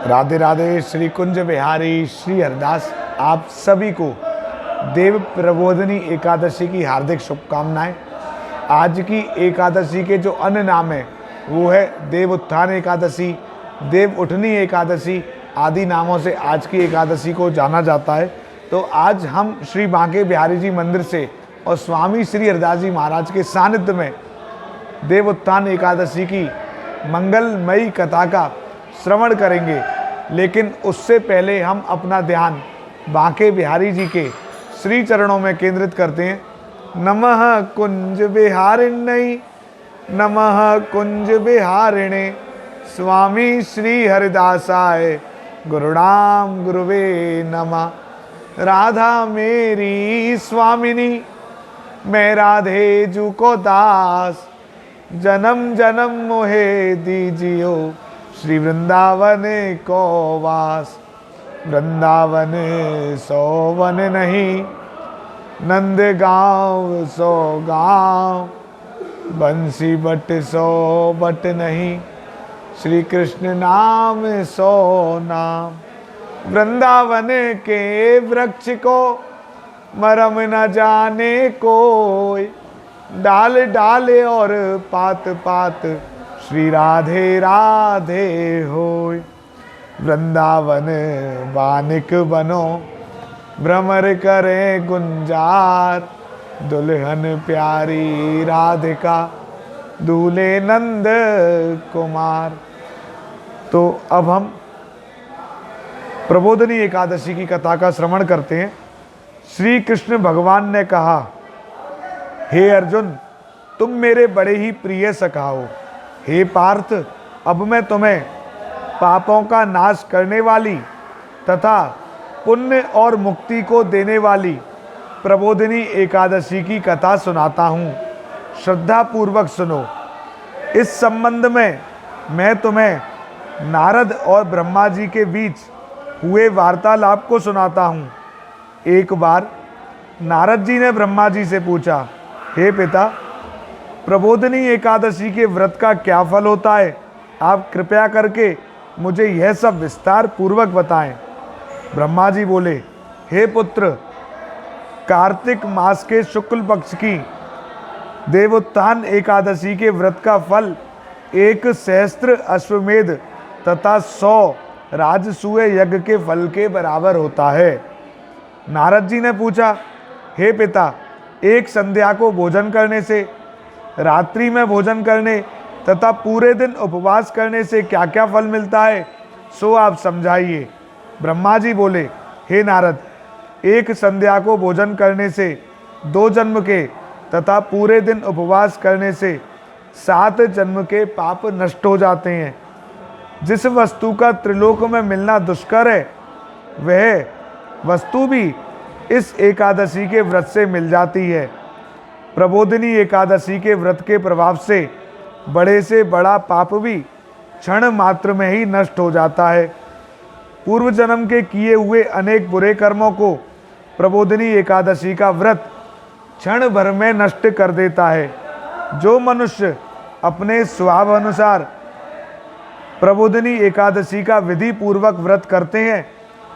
राधे राधे। श्री कुंज बिहारी श्री हरिदास आप सभी को देव प्रबोधिनी एकादशी की हार्दिक शुभकामनाएं। आज की एकादशी के जो अन्य नाम है वो है देव उत्थान एकादशी, देव उठनी एकादशी आदि नामों से आज की एकादशी को जाना जाता है। तो आज हम श्री बांके बिहारी जी मंदिर से और स्वामी श्री हरिदास जी महाराज के सानिध्य में देव उत्थान एकादशी की मंगलमयी कथा का श्रवण करेंगे। लेकिन उससे पहले हम अपना ध्यान बांके बिहारी जी के श्री चरणों में केंद्रित करते हैं। नमः कुंज बिहारिण्यै, नमः कुंज बिहारिणे, स्वामी श्री हरिदासाय गुरुणाम गुरुवे नमः। राधा मेरी स्वामिनी, मैं राधे जू को दास, जन्म जन्म मोहे दीजियो श्री वृंदावन को वास। वृंदावन सोवन नहीं, नंद गाँव सो गाँव, बंसी बट सो बट नहीं, श्री कृष्ण नाम सो नाम। वृंदावन के वृक्ष को मरम न जाने कोई, डाल डाल और पात पात श्री राधे राधे होय। वृंदावन बानिक बनो, भ्रमर करे गुंजार, दुल्हन प्यारी राधिका, दूल्हे नंद कुमार। तो अब हम प्रबोधिनी एकादशी की कथा का श्रवण करते हैं। श्री कृष्ण भगवान ने कहा, हे अर्जुन, तुम मेरे बड़े ही प्रिय सखा हो। हे पार्थ, अब मैं तुम्हें पापों का नाश करने वाली तथा पुण्य और मुक्ति को देने वाली प्रबोधिनी एकादशी की कथा सुनाता हूँ। श्रद्धा पूर्वक सुनो। इस संबंध में मैं तुम्हें नारद और ब्रह्मा जी के बीच हुए वार्तालाप को सुनाता हूँ। एक बार नारद जी ने ब्रह्मा जी से पूछा, हे पिता, प्रबोधिनी एकादशी के व्रत का क्या फल होता है? आप कृपया करके मुझे यह सब विस्तार पूर्वक बताएं। ब्रह्मा जी बोले, हे पुत्र, कार्तिक मास के शुक्ल पक्ष की देवोत्थान एकादशी के व्रत का फल 1 सहस्त्र अश्वमेध तथा 100 राजसूय यज्ञ के फल के बराबर होता है। नारद जी ने पूछा, हे पिता, एक संध्या को भोजन करने से, रात्रि में भोजन करने तथा पूरे दिन उपवास करने से क्या क्या फल मिलता है, सो आप समझाइए। ब्रह्मा जी बोले, हे नारद, एक संध्या को भोजन करने से 2 जन्म के तथा पूरे दिन उपवास करने से 7 जन्म के पाप नष्ट हो जाते हैं। जिस वस्तु का त्रिलोक में मिलना दुष्कर है, वह वस्तु भी इस एकादशी के व्रत से मिल जाती है। प्रबोधिनी एकादशी के व्रत के प्रभाव से बड़े से बड़ा पाप भी क्षण मात्र में ही नष्ट हो जाता है। पूर्व जन्म के किए हुए अनेक बुरे कर्मों को प्रबोधिनी एकादशी का व्रत क्षण भर में नष्ट कर देता है। जो मनुष्य अपने स्वभाव अनुसार प्रबोधिनी एकादशी का विधि पूर्वक व्रत करते हैं,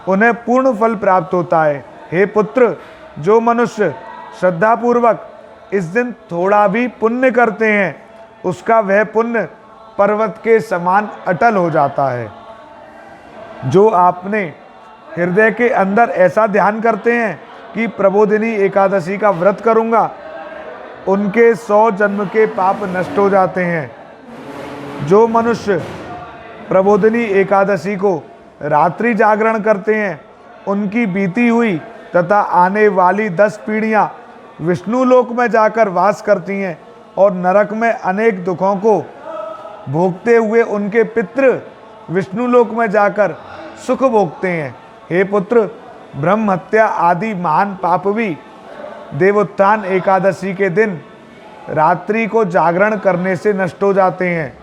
उन्हें पूर्ण फल प्राप्त होता है। हे पुत्र, जो मनुष्य श्रद्धा पूर्वक इस दिन थोड़ा भी पुण्य करते हैं, उसका वह पुण्य पर्वत के समान अटल हो जाता है। जो आपने हृदय के अंदर ऐसा ध्यान करते हैं कि प्रबोधिनी एकादशी का व्रत करूंगा, उनके 100 जन्म के पाप नष्ट हो जाते हैं। जो मनुष्य प्रबोधिनी एकादशी को रात्रि जागरण करते हैं, उनकी बीती हुई तथा आने वाली 10 पीढ़ियां विष्णु लोक में जाकर वास करती हैं और नरक में अनेक दुखों को भोगते हुए उनके पितृ विष्णु लोक में जाकर सुख भोगते हैं। हे पुत्र, ब्रह्म हत्या आदि महान पाप भी देवोत्थान एकादशी के दिन रात्रि को जागरण करने से नष्ट हो जाते हैं।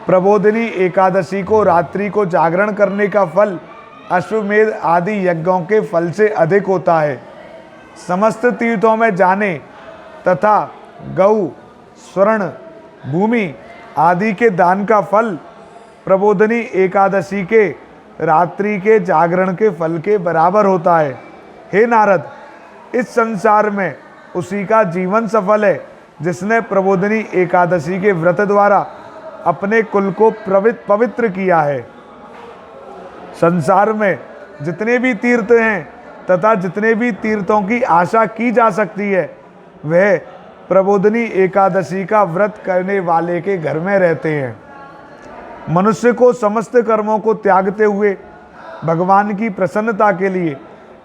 प्रबोधिनी एकादशी को रात्रि को जागरण करने का फल अश्वमेध आदि यज्ञों के फल से अधिक होता है। समस्त तीर्थों में जाने तथा गौ, स्वर्ण, भूमि आदि के दान का फल प्रबोधनी एकादशी के रात्रि के जागरण के फल के बराबर होता है। हे नारद, इस संसार में उसी का जीवन सफल है जिसने प्रबोधनी एकादशी के व्रत द्वारा अपने कुल को पवित्र किया है। संसार में जितने भी तीर्थ हैं तथा जितने भी तीर्थों की आशा की जा सकती है, वह प्रबोधनी एकादशी का व्रत करने वाले के घर में रहते हैं। मनुष्य को समस्त कर्मों को त्यागते हुए भगवान की प्रसन्नता के लिए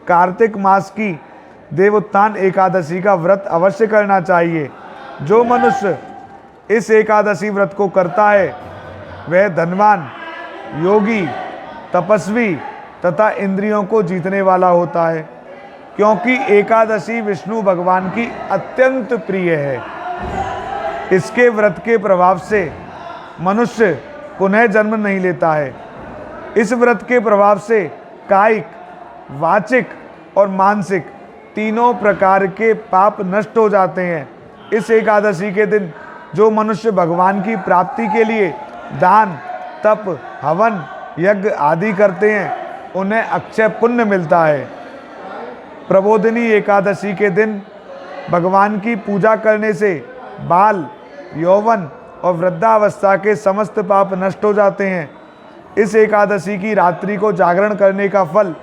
कार्तिक मास की देवोत्थान एकादशी का व्रत अवश्य करना चाहिए। जो मनुष्य इस एकादशी व्रत को करता है वह धनवान, योगी, तपस्वी तथा इंद्रियों को जीतने वाला होता है, क्योंकि एकादशी विष्णु भगवान की अत्यंत प्रिय है। इसके व्रत के प्रभाव से मनुष्य पुनः जन्म नहीं लेता है। इस व्रत के प्रभाव से कायिक, वाचिक और मानसिक तीनों प्रकार के पाप नष्ट हो जाते हैं। इस एकादशी के दिन जो मनुष्य भगवान की प्राप्ति के लिए दान, तप, हवन, यज्ञ आदि करते हैं, उन्हें अक्षय पुण्य मिलता है। प्रबोधिनी एकादशी के दिन भगवान की पूजा करने से बाल, यौवन और वृद्धावस्था के समस्त पाप नष्ट हो जाते हैं। इस एकादशी की रात्रि को जागरण करने का फल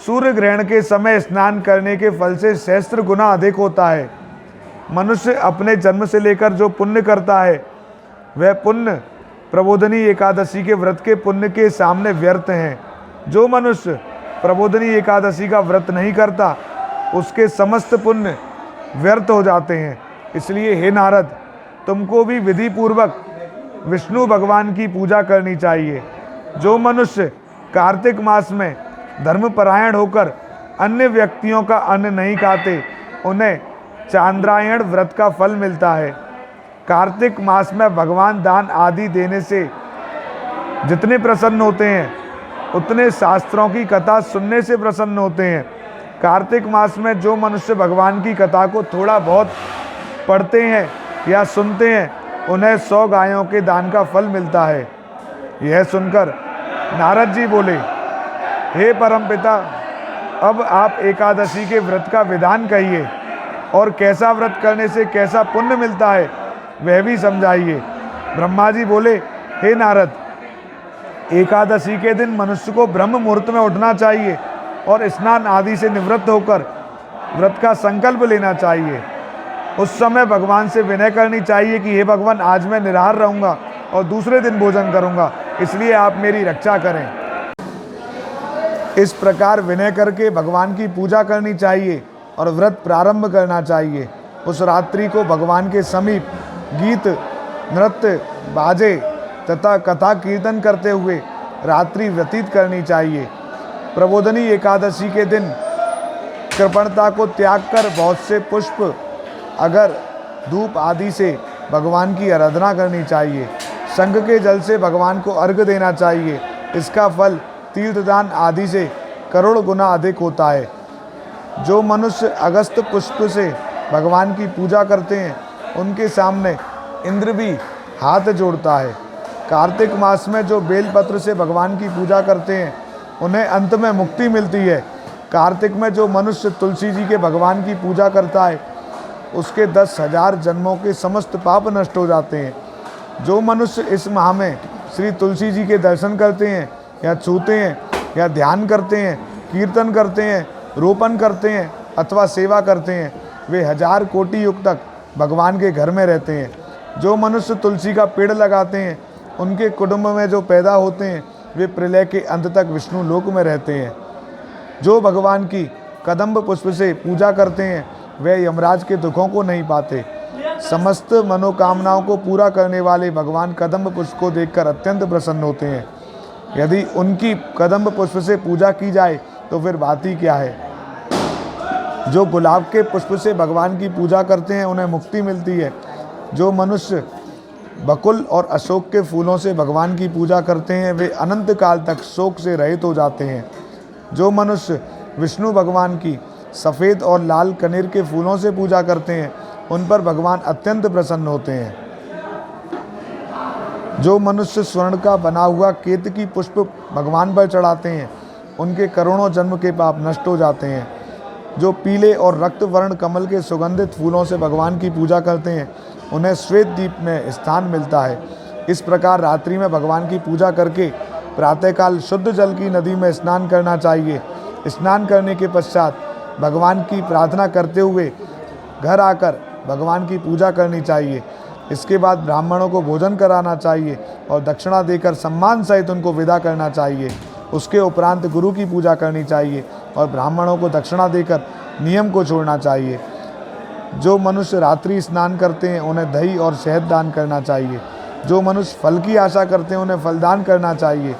सूर्य ग्रहण के समय स्नान करने के फल से सहस्त्र गुना अधिक होता है। मनुष्य अपने जन्म से लेकर जो पुण्य करता है, वह पुण्य प्रबोधिनी एकादशी के व्रत के पुण्य के सामने व्यर्थ हैं। जो मनुष्य प्रबोधिनी एकादशी का व्रत नहीं करता, उसके समस्त पुण्य व्यर्थ हो जाते हैं। इसलिए हे नारद, तुमको भी विधि पूर्वक विष्णु भगवान की पूजा करनी चाहिए। जो मनुष्य कार्तिक मास में धर्मपरायण होकर अन्य व्यक्तियों का अन्न नहीं खाते, उन्हें चांद्रायण व्रत का फल मिलता है। कार्तिक मास में भगवान दान आदि देने से जितने प्रसन्न होते हैं, उतने शास्त्रों की कथा सुनने से प्रसन्न होते हैं। कार्तिक मास में जो मनुष्य भगवान की कथा को थोड़ा बहुत पढ़ते हैं या सुनते हैं, उन्हें 100 गायों के दान का फल मिलता है। यह सुनकर नारद जी बोले, हे परमपिता, अब आप एकादशी के व्रत का विधान कहिए और कैसा व्रत करने से कैसा पुण्य मिलता है वह भी समझाइए। ब्रह्मा जी बोले, हे नारद, एकादशी के दिन मनुष्य को ब्रह्म मुहूर्त में उठना चाहिए और स्नान आदि से निवृत्त होकर व्रत का संकल्प लेना चाहिए। उस समय भगवान से विनय करनी चाहिए कि हे भगवान, आज मैं निराहार रहूँगा और दूसरे दिन भोजन करूँगा, इसलिए आप मेरी रक्षा करें। इस प्रकार विनय करके भगवान की पूजा करनी चाहिए और व्रत प्रारंभ करना चाहिए। उस रात्रि को भगवान के समीप गीत, नृत्य, बाजे तथा कथा कीर्तन करते हुए रात्रि व्यतीत करनी चाहिए। प्रबोधिनी एकादशी के दिन कृपणता को त्याग कर बहुत से पुष्प, अगर, धूप आदि से भगवान की आराधना करनी चाहिए। शंख के जल से भगवान को अर्घ्य देना चाहिए। इसका फल तीर्थदान आदि से करोड़ गुना अधिक होता है। जो मनुष्य अगस्त पुष्प से भगवान की पूजा करते हैं, उनके सामने इंद्र भी हाथ जोड़ता है। कार्तिक मास में जो बेलपत्र से भगवान की पूजा करते हैं, उन्हें अंत में मुक्ति मिलती है। कार्तिक में जो मनुष्य तुलसी जी के भगवान की पूजा करता है, उसके 10,000 जन्मों के समस्त पाप नष्ट हो जाते हैं। जो मनुष्य इस माह में श्री तुलसी जी के दर्शन करते हैं या छूते हैं या ध्यान करते हैं, कीर्तन करते हैं, रोपण करते हैं अथवा सेवा करते हैं, वे 1000 कोटि युग तक भगवान के घर में रहते हैं। जो मनुष्य तुलसी का पेड़ लगाते हैं, उनके कुटुंब में जो पैदा होते हैं, वे प्रलय के अंत तक विष्णु लोक में रहते हैं। जो भगवान की कदम्ब पुष्प से पूजा करते हैं, वे यमराज के दुखों को नहीं पाते। समस्त मनोकामनाओं को पूरा करने वाले भगवान कदम्ब पुष्प को देखकर अत्यंत प्रसन्न होते हैं। यदि उनकी कदम्ब पुष्प से पूजा की जाए तो फिर बात ही क्या है। जो गुलाब के पुष्प से भगवान की पूजा करते हैं, उन्हें मुक्ति मिलती है। जो मनुष्य बकुल और अशोक के फूलों से भगवान की पूजा करते हैं, वे अनंत काल तक शोक से रहित हो जाते हैं। जो मनुष्य विष्णु भगवान की सफ़ेद और लाल कनेर के फूलों से पूजा करते हैं, उन पर भगवान अत्यंत प्रसन्न होते हैं। जो मनुष्य स्वर्ण का बना हुआ केतकी पुष्प भगवान पर चढ़ाते हैं उनके करोड़ों जन्म के पाप नष्ट हो जाते हैं। जो पीले और रक्त वर्ण कमल के सुगंधित फूलों से भगवान की पूजा करते हैं उन्हें श्वेत दीप में स्थान मिलता है। इस प्रकार रात्रि में भगवान की पूजा करके प्रातःकाल शुद्ध जल की नदी में स्नान करना चाहिए। स्नान करने के पश्चात भगवान की प्रार्थना करते हुए घर आकर भगवान की पूजा करनी चाहिए। इसके बाद ब्राह्मणों को भोजन कराना चाहिए और दक्षिणा देकर सम्मान सहित उनको विदा करना चाहिए। उसके उपरांत गुरु की पूजा करनी चाहिए और ब्राह्मणों को दक्षिणा देकर नियम को छोड़ना चाहिए। जो मनुष्य रात्रि स्नान करते हैं उन्हें दही और शहद दान करना चाहिए। जो मनुष्य फल की आशा करते हैं उन्हें फल दान करना चाहिए।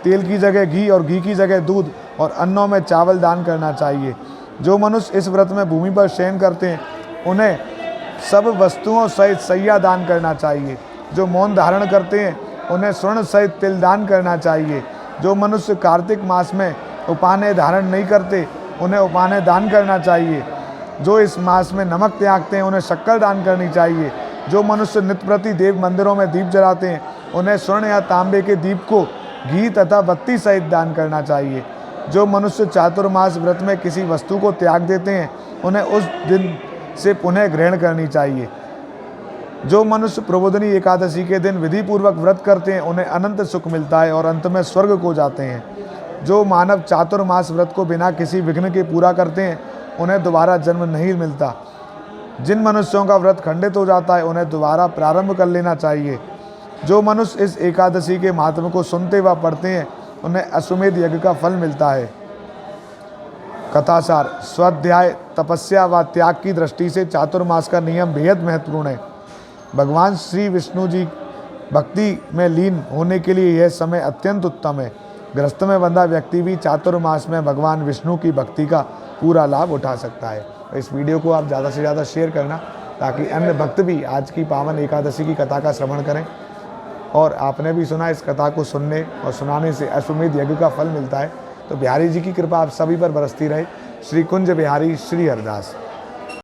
तेल की जगह घी और घी की जगह दूध और अन्नों में चावल दान करना चाहिए। जो मनुष्य इस व्रत में भूमि पर शयन करते हैं उन्हें सब वस्तुओं सहित सैया दान करना चाहिए। जो मौन धारण करते हैं उन्हें स्वर्ण सहित तिल दान करना चाहिए। जो मनुष्य कार्तिक मास में उपाने धारण नहीं करते उन्हें उपाने दान करना चाहिए। जो इस मास में नमक त्यागते हैं उन्हें शक्कर दान करनी चाहिए। जो मनुष्य नित्य प्रति देव मंदिरों में दीप जलाते हैं उन्हें स्वर्ण या तांबे के दीप को घी तथा बत्ती सहित दान करना चाहिए। जो मनुष्य चातुर्मास व्रत में किसी वस्तु को त्याग देते हैं उन्हें उस दिन से पुनः ग्रहण करनी चाहिए। जो मनुष्य प्रबोधनी एकादशी के दिन विधि पूर्वक व्रत करते हैं उन्हें अनंत सुख मिलता है और अंत में स्वर्ग को जाते हैं। जो मानव चातुर्मास व्रत को बिना किसी विघ्न के पूरा करते हैं उन्हें दोबारा जन्म नहीं मिलता। जिन मनुष्यों का व्रत खंडित हो जाता है उन्हें दोबारा प्रारंभ कर लेना चाहिए। जो मनुष्य इस एकादशी के महात्म को सुनते व पढ़ते हैं उन्हें अश्वमेध यज्ञ का फल मिलता है। कथासार, स्वाध्याय, तपस्या व त्याग की दृष्टि से चातुर्मास का नियम बेहद महत्वपूर्ण है। भगवान श्री विष्णु जी भक्ति में लीन होने के लिए यह समय अत्यंत उत्तम है। गृहस्थ में बंधा व्यक्ति भी चातुर्मास में भगवान विष्णु की भक्ति का पूरा लाभ उठा सकता है। इस वीडियो को आप ज़्यादा से ज़्यादा शेयर करना ताकि अन्य भक्त भी आज की पावन एकादशी की कथा का श्रवण करें। और आपने भी सुना इस कथा को सुनने और सुनाने से अश्वमेध यज्ञ का फल मिलता है। तो बिहारी जी की कृपा आप सभी पर बरसती रहे। श्री कुंज बिहारी श्री हरदास।